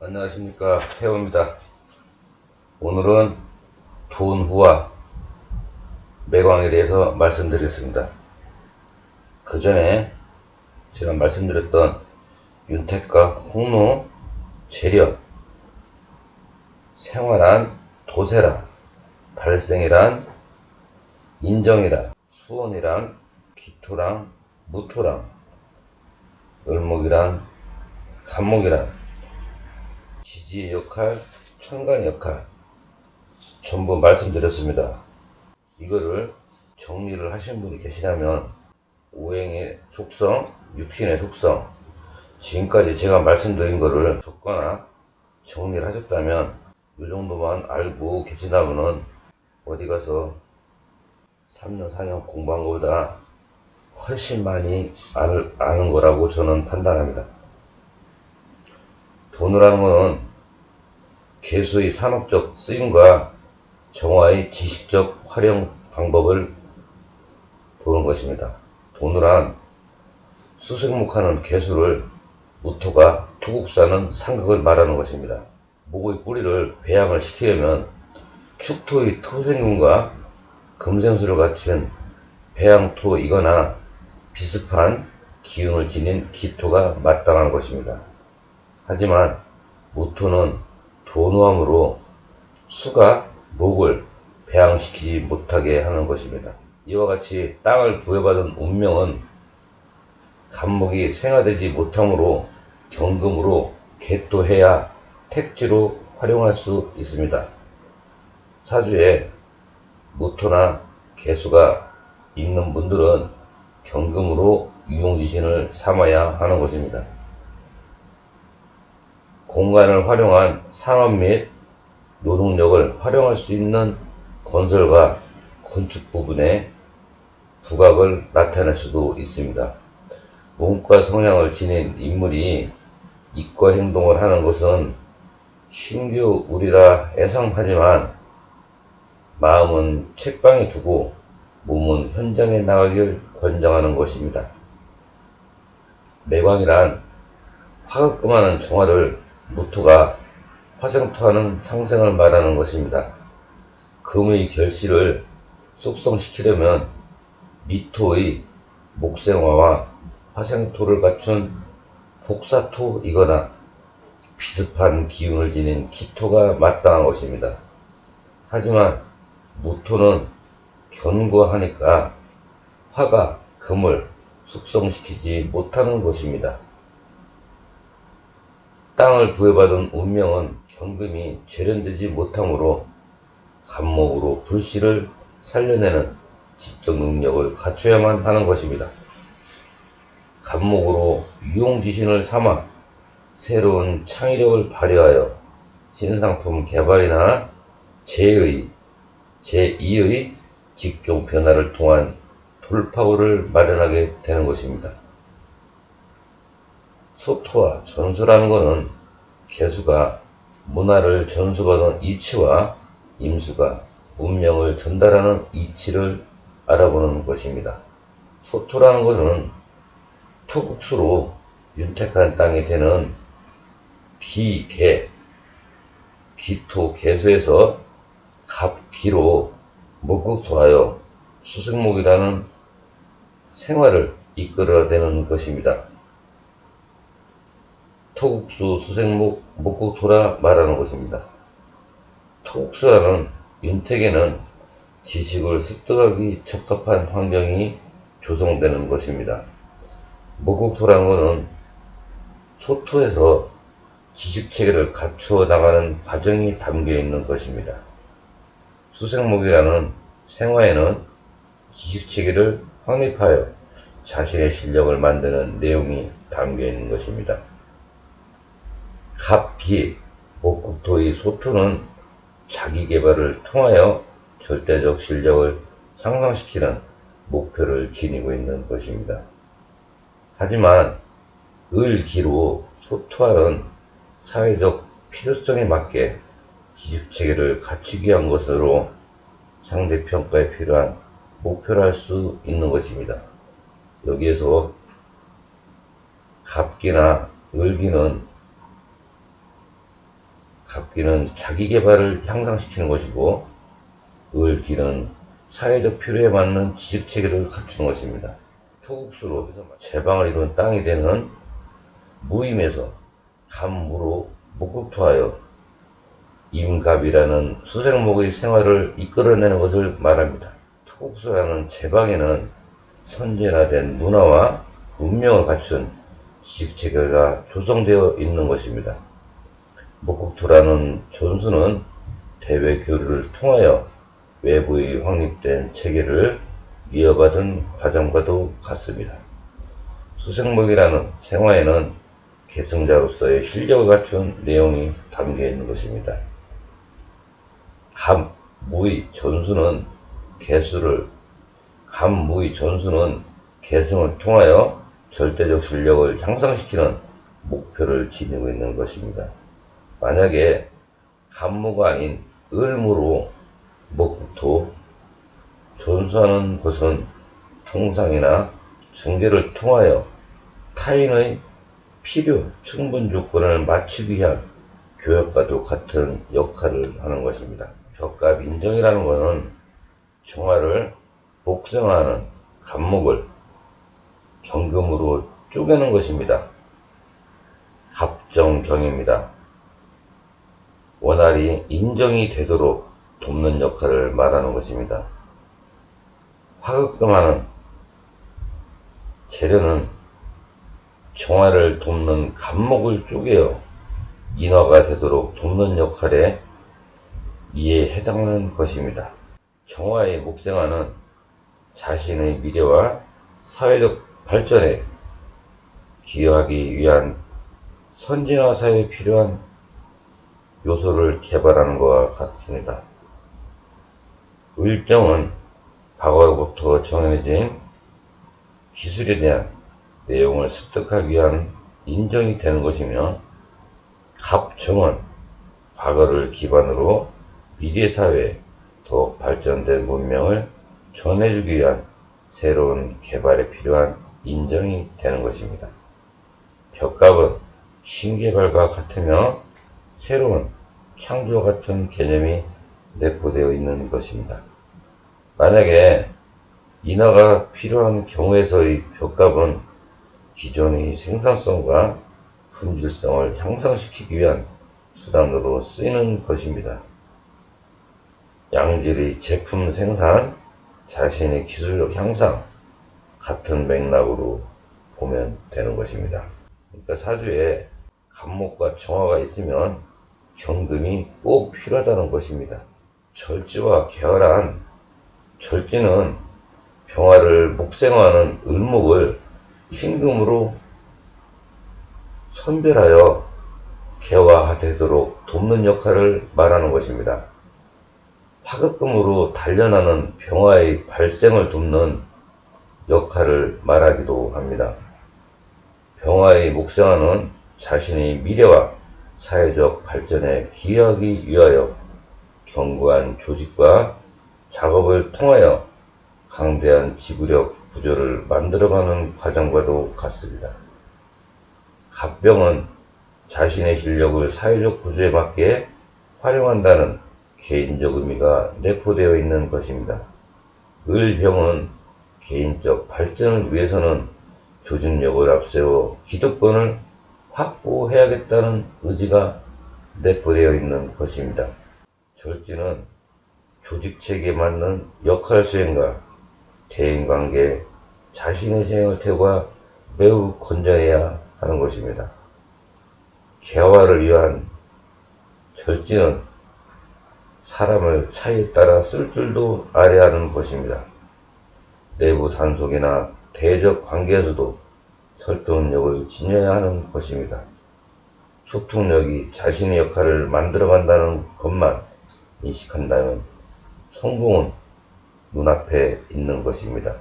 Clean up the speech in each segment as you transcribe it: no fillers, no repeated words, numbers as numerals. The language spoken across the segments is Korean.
안녕하십니까, 해오입니다. 오늘은 돈후와 매광에 대해서 말씀드리겠습니다. 그 전에 제가 말씀드렸던 윤택과 홍로, 재력, 생활한, 도세란, 발생이란, 인정이란, 수원이란, 기토랑, 무토랑, 을목이란, 간목이란, 지지의 역할, 천간의 역할 전부 말씀드렸습니다. 이거를 정리를 하신 분이 계시냐면 오행의 속성, 육신의 속성, 지금까지 제가 말씀드린 거를 적거나 정리를 하셨다면 이 정도만 알고 계시다면은 어디 가서 3년, 4년 공부한 것보다 훨씬 많이 아는 거라고 저는 판단합니다. 돈이라는 거는 개수의 산업적 쓰임과 정화의 지식적 활용 방법을 보는 것입니다. 돈이란 수생목하는 개수를 무토가 토국사는 상극을 말하는 것입니다. 목의 뿌리를 배양을 시키려면 축토의 토생금과 금생수를 갖춘 배양토이거나 비습한 기운을 지닌 기토가 마땅한 것입니다. 하지만 무토는 돈우함으로 수가 목을 배양시키지 못하게 하는 것입니다. 이와 같이 땅을 부여받은 운명은 간목이 생화되지 못하므로 경금으로 개토해야 택지로 활용할 수 있습니다. 사주에 무토나 개수가 있는 분들은 경금으로 유용지신을 삼아야 하는 것입니다. 공간을 활용한 산업 및 노동력을 활용할 수 있는 건설과 건축 부분에 부각을 나타낼 수도 있습니다. 몸과 성향을 지닌 인물이 이과 행동을 하는 것은 신규 우리라 예상하지만 마음은 책방에 두고 몸은 현장에 나가길 권장하는 것입니다. 매광이란 화급금하는 정화를 무토가 화생토하는 상생을 말하는 것입니다. 금의 결실을 숙성시키려면 미토의 목생화와 화생토를 갖춘 복사토이거나 비습한 기운을 지닌 기토가 마땅한 것입니다. 하지만 무토는 견고하니까 화가 금을 숙성시키지 못하는 것입니다. 땅을 부여받은 운명은 경금이 재련되지 못하므로 간목으로 불씨를 살려내는 지적 능력을 갖춰야만 하는 것입니다. 간목으로 유용지신을 삼아 새로운 창의력을 발휘하여 신상품 개발이나 제2의 직종 변화를 통한 돌파구를 마련하게 되는 것입니다. 소토와 전수라는 것은 개수가 문화를 전수받은 이치와 임수가 운명을 전달하는 이치를 알아보는 것입니다. 소토라는 것은 토국수로 윤택한 땅이 되는 기토 개수에서 갑기로 목국토하여 수생목이라는 생활을 이끌어내는 것입니다. 토국수 수생목 목국토라 말하는 것입니다. 토국수라는 윤택에는 지식을 습득하기 적합한 환경이 조성되는 것입니다. 목국토라는 것은 소토에서 지식체계를 갖추어 나가는 과정이 담겨 있는 것입니다. 수생목이라는 생화에는 지식체계를 확립하여 자신의 실력을 만드는 내용이 담겨 있는 것입니다. 갑기, 목국토의 소토는 자기 개발을 통하여 절대적 실력을 상승시키는 목표를 지니고 있는 것입니다. 하지만 을기로 소토하는 사회적 필요성에 맞게 지식체계를 갖추기 위한 것으로 상대평가에 필요한 목표를 할 수 있는 것입니다. 여기에서 갑기나 을기는 갑기는 자기 개발을 향상시키는 것이고, 을기는 사회적 필요에 맞는 지식 체계를 갖추는 것입니다. 토국수로 제방을 이룬 땅이 되는 무임에서 갑무로 목국토하여 임갑이라는 수생목의 생활을 이끌어내는 것을 말합니다. 토국수라는 제방에는 선진화된 문화와 문명을 갖춘 지식체계가 조성되어 있는 것입니다. 목국토라는 존수는 대외 교류를 통하여 외부의 확립된 체계를 이어받은 과정과도 같습니다. 수생목이라는 생화에는 계승자로서의 실력을 갖춘 내용이 담겨 있는 것입니다. 갑무의 전수는 계승을 통하여 절대적 실력을 향상시키는 목표를 지니고 있는 것입니다. 만약에 갑무가 아닌 을무로 목국토 존수하는 것은 통상이나 중개를 통하여 타인의 필요, 충분 조건을 맞추기 위한 교역과도 같은 역할을 하는 것입니다. 벽갑 인정이라는 것은 정화를 복생하는 갑목을 경금으로 쪼개는 것입니다. 갑정경입니다. 원활히 인정이 되도록 돕는 역할을 말하는 것입니다. 화극금하는 재료는 정화를 돕는 갑목을 쪼개어 인화가 되도록 돕는 역할에 이에 해당하는 것입니다. 정화의 목생화는 자신의 미래와 사회적 발전에 기여하기 위한 선진화 사회에 필요한 요소를 개발하는 것과 같습니다. 을정은 과거로부터 정해진 기술에 대한 내용을 습득하기 위한 인정이 되는 것이며, 갑정은 과거를 기반으로 미래 사회에 더욱 발전된 문명을 전해주기 위한 새로운 개발에 필요한 인정이 되는 것입니다. 벽갑은 신개발과 같으며 새로운 창조와 같은 개념이 내포되어 있는 것입니다. 만약에 인화가 필요한 경우에서의 벽갑은 기존의 생산성과 품질성을 향상시키기 위한 수단으로 쓰이는 것입니다. 양질의 제품 생산, 자신의 기술력 향상 같은 맥락으로 보면 되는 것입니다. 그러니까 사주에 갑목과 정화가 있으면 경금이 꼭 필요하다는 것입니다. 절지와 계활한 절지는 병화를 목생화하는 을목을 신금으로 선별하여 개화되도록 돕는 역할을 말하는 것입니다. 화극금으로 단련하는 병화의 발생을 돕는 역할을 말하기도 합니다. 병화의 목생화는 자신의 미래와 사회적 발전에 기여하기 위하여 견고한 조직과 작업을 통하여 강대한 지구력 구조를 만들어가는 과정과도 같습니다. 갑병은 자신의 실력을 사회적 구조에 맞게 활용한다는 개인적 의미가 내포되어 있는 것입니다. 을병은 개인적 발전을 위해서는 조직력을 앞세워 기득권을 확보해야겠다는 의지가 내포되어 있는 것입니다. 절지는 조직체계에 맞는 역할 수행과 대인관계, 자신의 생활태도가 매우 건전해야 하는 것입니다. 개화를 위한 절지는 사람을 차이에 따라 쓸 줄도 알아야 하는 것입니다. 내부 단속이나 대적 관계에서도 설득력을 지녀야 하는 것입니다. 소통력이 자신의 역할을 만들어간다는 것만 인식한다면 성공은 눈앞에 있는 것입니다.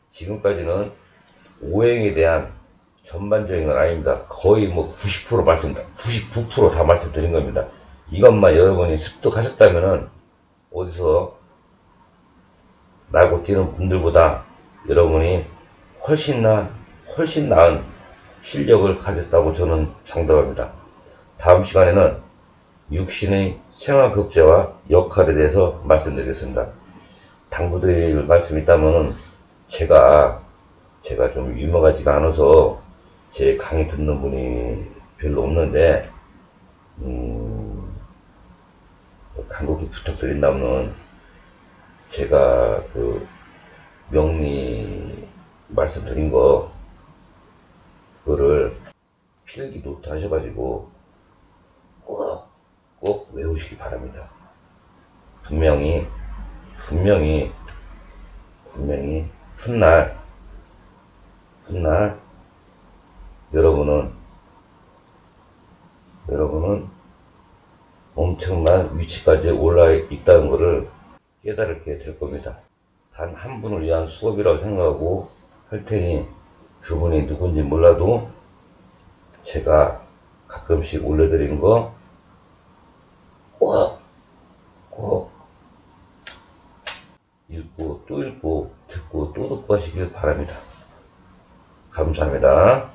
지금까지는 오행에 대한 전반적인 건 아닙니다. 거의 99% 다 말씀드린 겁니다. 이것만 여러분이 습득하셨다면 어디서 날고 뛰는 분들보다 여러분이 훨씬 나은 실력을 가졌다고 저는 장담합니다. 다음 시간에는 육신의 생활극제와 역할에 대해서 말씀드리겠습니다. 당부드릴 말씀이 있다면 제가 좀 유명하지가 않아서 제 강의 듣는 분이 별로 없는데 간곡히 부탁드린다면 제가 그 명리 말씀드린 거 그거를 필기 노트 하셔가지고 꼭 외우시기 바랍니다. 분명히 훗날 여러분은 엄청난 위치까지 올라 있다는 것을 깨달게 될 겁니다. 단 한 분을 위한 수업이라고 생각하고 할 테니 그분이 누군지 몰라도 제가 가끔씩 올려드린 거 꼭 읽고 또 읽고 듣고 또 듣고 하시길 바랍니다. 감사합니다.